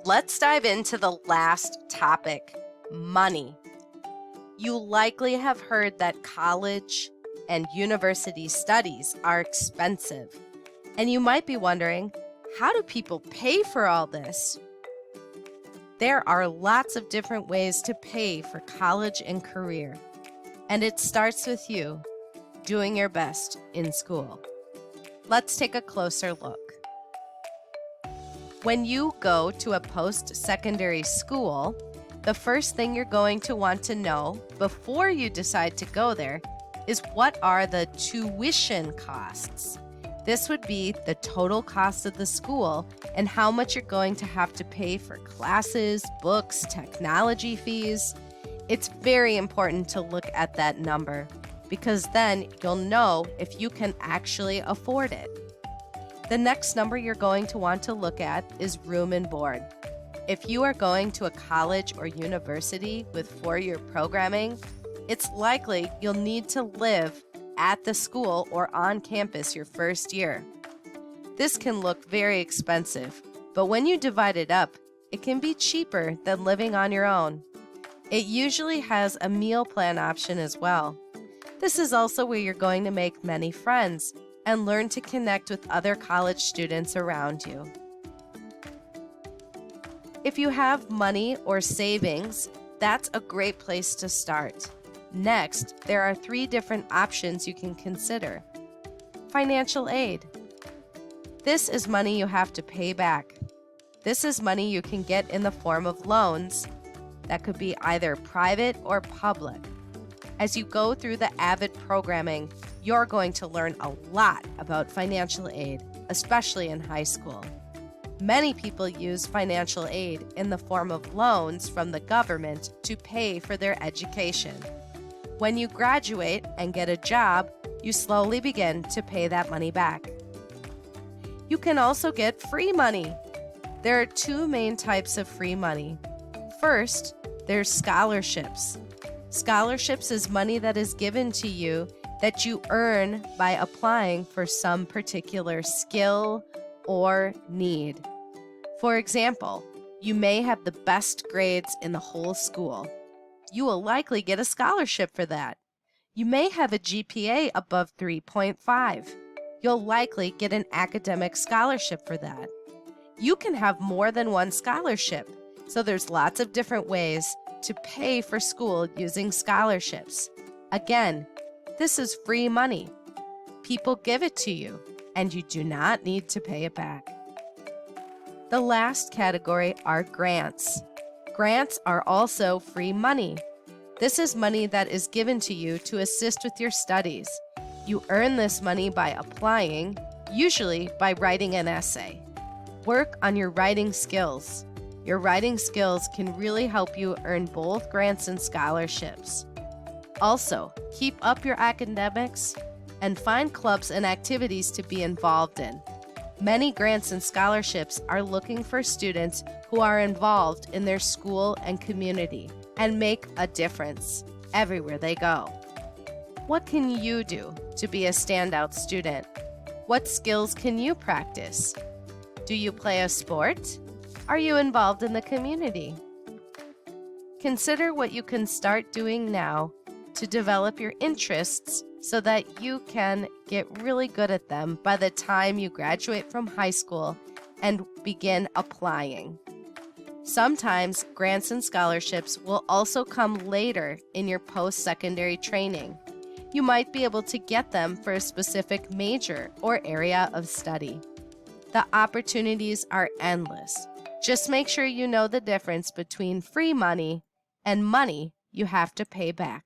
Let's dive into the last topic, money. You likely have heard that college and university studies are expensive. And you might be wondering, how do people pay for all this? There are lots of different ways to pay for college and career. And it starts with you doing your best in school. Let's take a closer look. When you go to a post-secondary school, the first thing you're going to want to know before you decide to go there is what are the tuition costs. This would be the total cost of the school and how much you're going to have to pay for classes, books, technology fees. It's very important to look at that number because then you'll know if you can actually afford it. The next number you're going to want to look at is room and board. If you are going to a college or university with four-year programming, it's likely you'll need to live at the school or on campus your first year. This can look very expensive, but when you divide it up, it can be cheaper than living on your own. It usually has a meal plan option as well. This is also where you're going to make many friends and learn to connect with other college students around you. If you have money or savings, that's a great place to start. Next, there are 3 different options you can consider. Financial aid. This is money you have to pay back. This is money you can get in the form of loans that could be either private or public. As you go through the AVID programming, you're going to learn a lot about financial aid, especially in high school. Many people use financial aid in the form of loans from the government to pay for their education. When you graduate and get a job, you slowly begin to pay that money back. You can also get free money. There are 2 main types of free money. First, there's scholarships. Scholarships is money that is given to you that you earn by applying for some particular skill or need. For example, you may have the best grades in the whole school. You will likely get a scholarship for that. You may have a GPA above 3.5. You'll likely get an academic scholarship for that. You can have more than one scholarship, so there's lots of different ways to pay for school using scholarships. Again, this is free money. People give it to you, and you do not need to pay it back. The last category are grants. Grants are also free money. This is money that is given to you to assist with your studies. You earn this money by applying, usually by writing an essay. Work on your writing skills. Your writing skills can really help you earn both grants and scholarships. Also, keep up your academics and find clubs and activities to be involved in. Many grants and scholarships are looking for students who are involved in their school and community and make a difference everywhere they go. What can you do to be a standout student? What skills can you practice? Do you play a sport? Are you involved in the community? Consider what you can start doing now to develop your interests so that you can get really good at them by the time you graduate from high school and begin applying. Sometimes grants and scholarships will also come later in your post-secondary training. You might be able to get them for a specific major or area of study. The opportunities are endless. Just make sure you know the difference between free money and money you have to pay back.